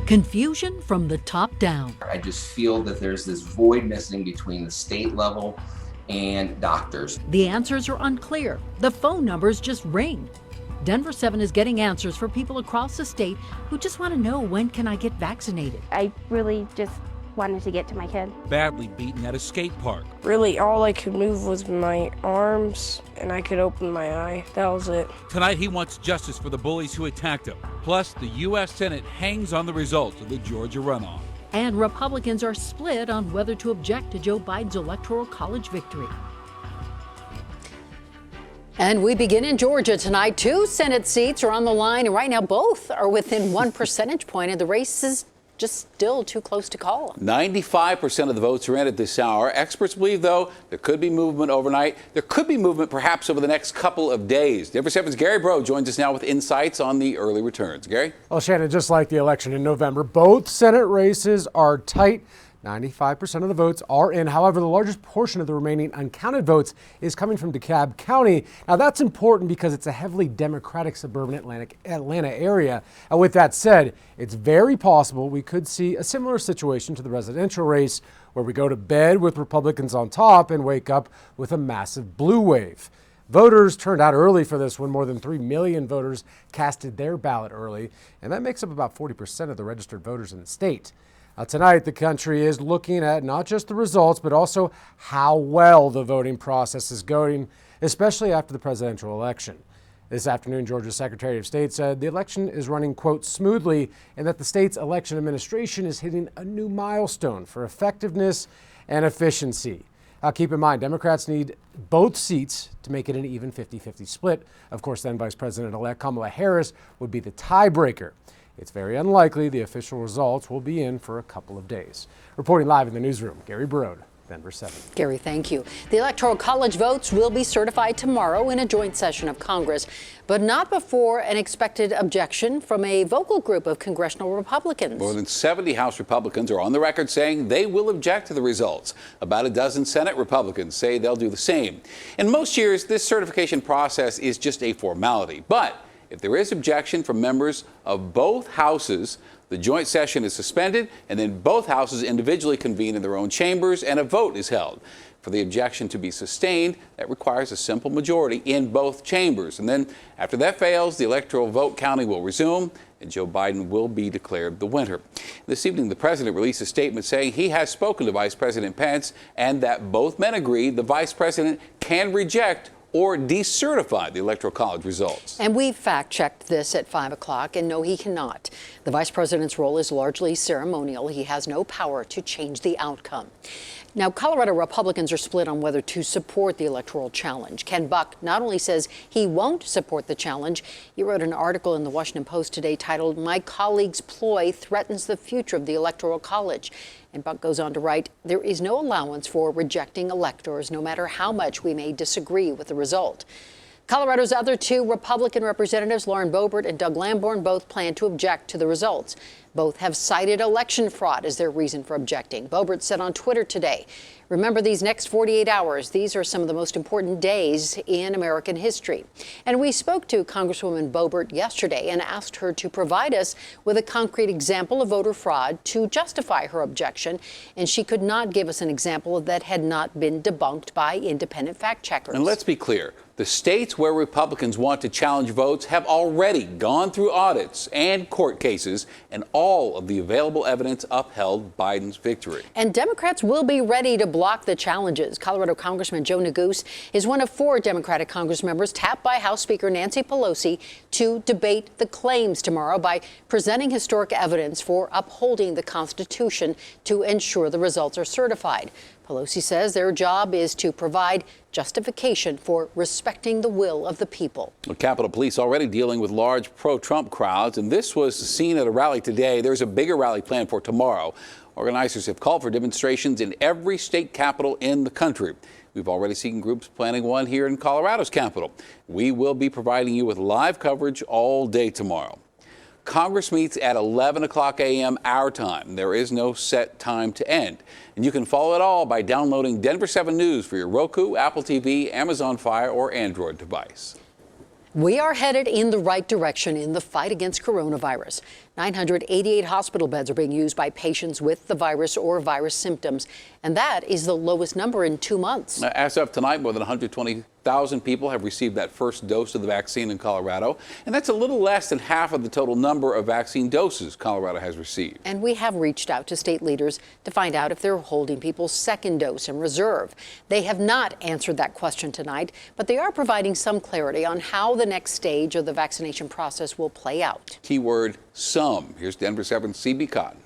Confusion from the top down. I just feel that there's this void missing between the state level and doctors. The answers are unclear. The phone numbers just ring. Denver7 is getting answers for people across the state who just want to know, when can I get vaccinated? I really just wanted to get to my kid. Badly beaten at a skate park. Really, all I could move was my arms, and I could open my eye. That was it. Tonight, he wants justice for the bullies who attacked him. Plus, the U.S. Senate hangs on the results of the Georgia runoff. And Republicans are split on whether to object to Joe Biden's Electoral College victory. And we begin in Georgia tonight. 2 Senate seats are on the line, and right now both are within 1 percentage point, and the race is just still too close to call. 95% of the votes are in at this hour. Experts believe, though, there could be movement overnight. There could be movement perhaps over the next couple of days. Denver7's Gary Bro joins us now with insights on the early returns. Gary? Well, Shannon, just like the election in November, both Senate races are tight. 95% of the votes are in. However, the largest portion of the remaining uncounted votes is coming from DeKalb County. Now, that's important because it's a heavily Democratic suburban Atlanta area. And with that said, it's very possible we could see a similar situation to the residential race, where we go to bed with Republicans on top and wake up with a massive blue wave. Voters turned out early for this one. More than 3 million voters casted their ballot early, and that makes up about 40% of the registered voters in the state. Tonight, the country is looking at not just the results, but also how well the voting process is going, especially after the presidential election. This afternoon, Georgia's Secretary of State said the election is running, quote, smoothly, and that the state's election administration is hitting a new milestone for effectiveness and efficiency. Keep in mind, Democrats need both seats to make it an even 50-50 split. Of course, then Vice President-elect Kamala Harris would be the tiebreaker. It's very unlikely the official results will be in for a couple of days. Reporting live in the newsroom, Gary Brode, Denver7. Gary, thank you. The Electoral College votes will be certified tomorrow in a joint session of Congress, but not before an expected objection from a vocal group of congressional Republicans. More than 70 House Republicans are on the record saying they will object to the results. About a dozen Senate Republicans say they'll do the same. In most years, this certification process is just a formality, but if there is objection from members of both houses, the joint session is suspended, and then both houses individually convene in their own chambers, and a vote is held. For the objection to be sustained, that requires a simple majority in both chambers. And then after that fails, the electoral vote counting will resume, and Joe Biden will be declared the winner. This evening, the president released a statement saying he has spoken to Vice President Pence, and that both men agree the vice president can reject or decertify the Electoral College results. And we fact-checked this at 5 o'clock, and no, he cannot. The vice president's role is largely ceremonial. He has no power to change the outcome. Now, Colorado Republicans are split on whether to support the electoral challenge. Ken Buck not only says he won't support the challenge, he wrote an article in the Washington Post today titled, "My Colleague's Ploy Threatens the Future of the Electoral College." And Buck goes on to write, "There is no allowance for rejecting electors, no matter how much we may disagree with the result." Colorado's other 2 Republican representatives, Lauren Boebert and Doug Lamborn, both plan to object to the results. Both have cited election fraud as their reason for objecting. Boebert said on Twitter today, "Remember these next 48 hours. These are some of the most important days in American history." And we spoke to Congresswoman Boebert yesterday and asked her to provide us with a concrete example of voter fraud to justify her objection. And she could not give us an example that had not been debunked by independent fact checkers. And let's be clear. The states where Republicans want to challenge votes have already gone through audits and court cases, and all of the available evidence upheld Biden's victory. And Democrats will be ready to block the challenges. Colorado Congressman Joe Neguse is one of 4 Democratic Congress members tapped by House Speaker Nancy Pelosi to debate the claims tomorrow by presenting historic evidence for upholding the Constitution to ensure the results are certified. Pelosi says their job is to provide justification for respecting the will of the people. Capitol Police already dealing with large pro-Trump crowds, and this was seen at a rally today. There's a bigger rally planned for tomorrow. Organizers have called for demonstrations in every state capital in the country. We've already seen groups planning one here in Colorado's capital. We will be providing you with live coverage all day tomorrow. Congress meets at 11 o'clock a.m. our time. There is no set time to end. And you can follow it all by downloading Denver7 News for your Roku, Apple TV, Amazon Fire, or Android device. We are headed in the right direction in the fight against coronavirus. 988 hospital beds are being used by patients with the virus or virus symptoms, and that is the lowest number in 2 months. As of tonight, more than 120,000 people have received that first dose of the vaccine in Colorado, and that's a little less than half of the total number of vaccine doses Colorado has received. And we have reached out to state leaders to find out if they're holding people's second dose in reserve. They have not answered that question tonight, but they are providing some clarity on how the next stage of the vaccination process will play out. Keyword some. Here's Denver7 CB Cotton.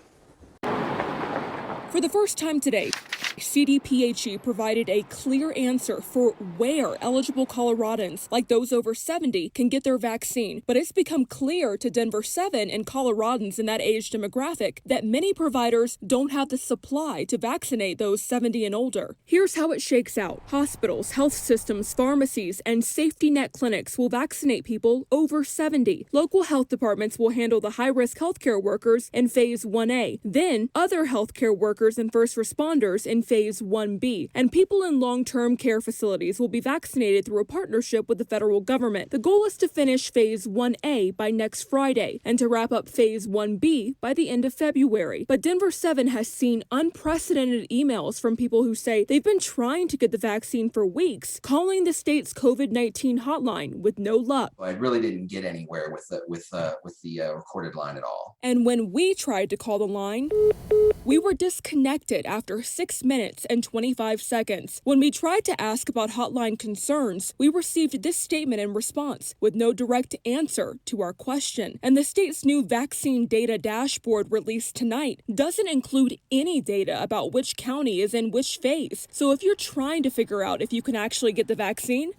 For the first time today, CDPHE provided a clear answer for where eligible Coloradans, like those over 70, can get their vaccine. But it's become clear to Denver7 and Coloradans in that age demographic that many providers don't have the supply to vaccinate those 70 and older. Here's how it shakes out. Hospitals, health systems, pharmacies, and safety net clinics will vaccinate people over 70. Local health departments will handle the high-risk healthcare workers in Phase 1A. Then, other healthcare workers and first responders in Phase 1B, and people in long-term care facilities will be vaccinated through a partnership with the federal government. The goal is to finish Phase 1A by next Friday and to wrap up Phase 1B by the end of February. But Denver7 has seen unprecedented emails from people who say they've been trying to get the vaccine for weeks, calling the state's COVID-19 hotline with no luck. I really didn't get anywhere with the recorded line at all. And when we tried to call the line, we were disconnected after 6 minutes and 25 seconds. When we tried to ask about hotline concerns, we received this statement in response with no direct answer to our question. And the state's new vaccine data dashboard released tonight doesn't include any data about which county is in which phase. So if you're trying to figure out if you can actually get the vaccine,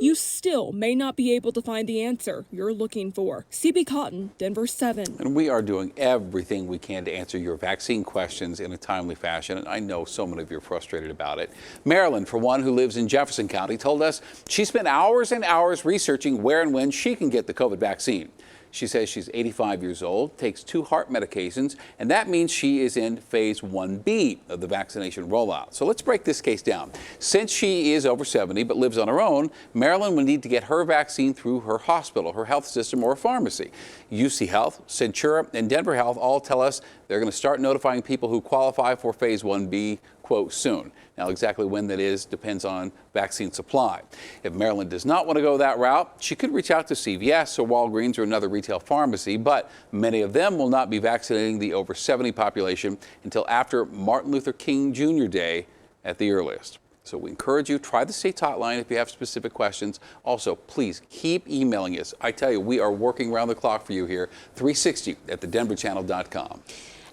you still may not be able to find the answer you're looking for. CB Cotton, Denver7. And we are doing everything we can to answer your vaccine questions in a timely fashion, and I know so many of you are frustrated about it. Marilyn, for one, who lives in Jefferson County, told us she spent hours and hours researching where and when she can get the COVID vaccine. She says she's 85 years old, takes 2 heart medications, and that means she is in Phase 1B of the vaccination rollout. So let's break this case down. Since she is over 70 but lives on her own, Marilyn will need to get her vaccine through her hospital, her health system, or a pharmacy. UC Health, Centura, and Denver Health all tell us they're going to start notifying people who qualify for Phase 1B, quote, soon. Now, exactly when that is depends on vaccine supply. If Marilyn does not want to go that route, she could reach out to CVS or Walgreens or another retail pharmacy, but many of them will not be vaccinating the over 70 population until after Martin Luther King Jr. Day at the earliest. So we encourage you, try the state's hotline if you have specific questions. Also, please keep emailing us. I tell you, we are working around the clock for you here, 360@thedenverchannel.com.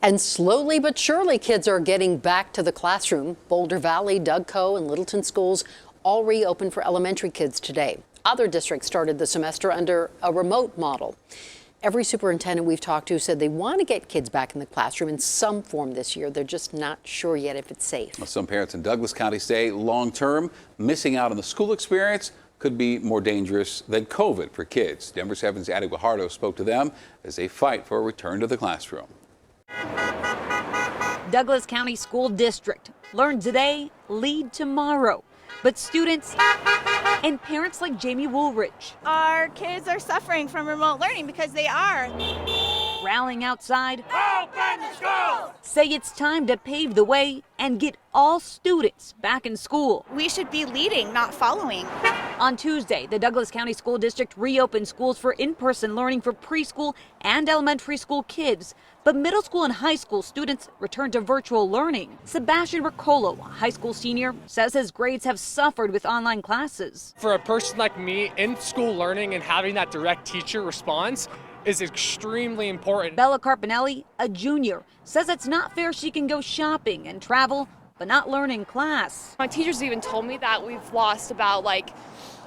And slowly but surely, kids are getting back to the classroom. Boulder Valley, Dougco, and Littleton schools all reopened for elementary kids today. Other districts started the semester under a remote model. Every superintendent we've talked to said they want to get kids back in the classroom in some form this year. They're just not sure yet if it's safe. Well, some parents in Douglas County say long-term, missing out on the school experience could be more dangerous than COVID for kids. Denver7's Addie Guajardo spoke to them as they fight for a return to the classroom. Douglas County School District. Learn today, lead tomorrow. But students and parents like Jamie Woolridge. Our kids are suffering from remote learning because they are. Rallying outside. Open school! Say it's time to pave the way and get all students back in school. We should be leading, not following. On Tuesday, the Douglas County School District reopened schools for in-person learning for preschool and elementary school kids. But middle school and high school students returned to virtual learning. Sebastian Riccolo, a high school senior, says his grades have suffered with online classes. For a person like me, in-school learning and having that direct teacher response is extremely important. Bella Carpinelli, a junior, says it's not fair she can go shopping and travel, but not learn in class. My teachers even told me that we've lost about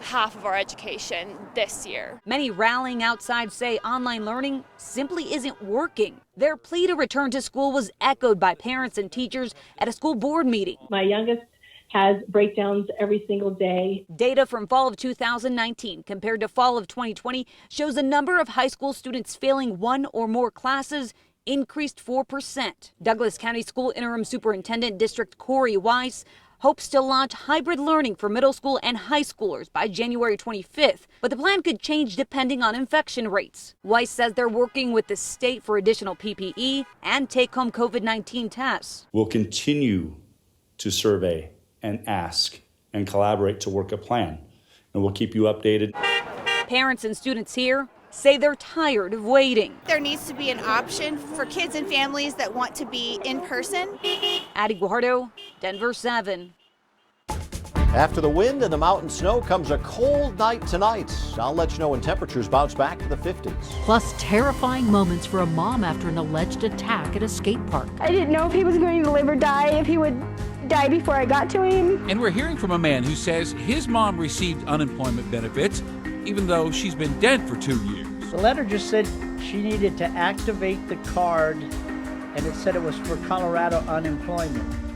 half of our education this year. Many rallying outside say online learning simply isn't working. Their plea to return to school was echoed by parents and teachers at a school board meeting. My youngest has breakdowns every single day. Data from fall of 2019 compared to fall of 2020 shows the number of high school students failing one or more classes increased 4%. Douglas County School Interim Superintendent District Corey Weiss hopes to launch hybrid learning for middle school and high schoolers by January 25th, but the plan could change depending on infection rates. Weiss says they're working with the state for additional PPE and take-home COVID-19 tests. We'll continue to survey and ask and collaborate to work a plan, and we'll keep you updated. Parents and students here say they're tired of waiting. There needs to be an option for kids and families that want to be in person. Addie Guardo, Denver7. After the wind and the mountain snow comes a cold night tonight. I'll let you know when temperatures bounce back to the 50s. Plus, terrifying moments for a mom after an alleged attack at a skate park. I didn't know if he was going to live or die, if he would die before I got to him. And we're hearing from a man who says his mom received unemployment benefits, even though she's been dead for 2 years. The letter just said she needed to activate the card, and it said it was for Colorado unemployment.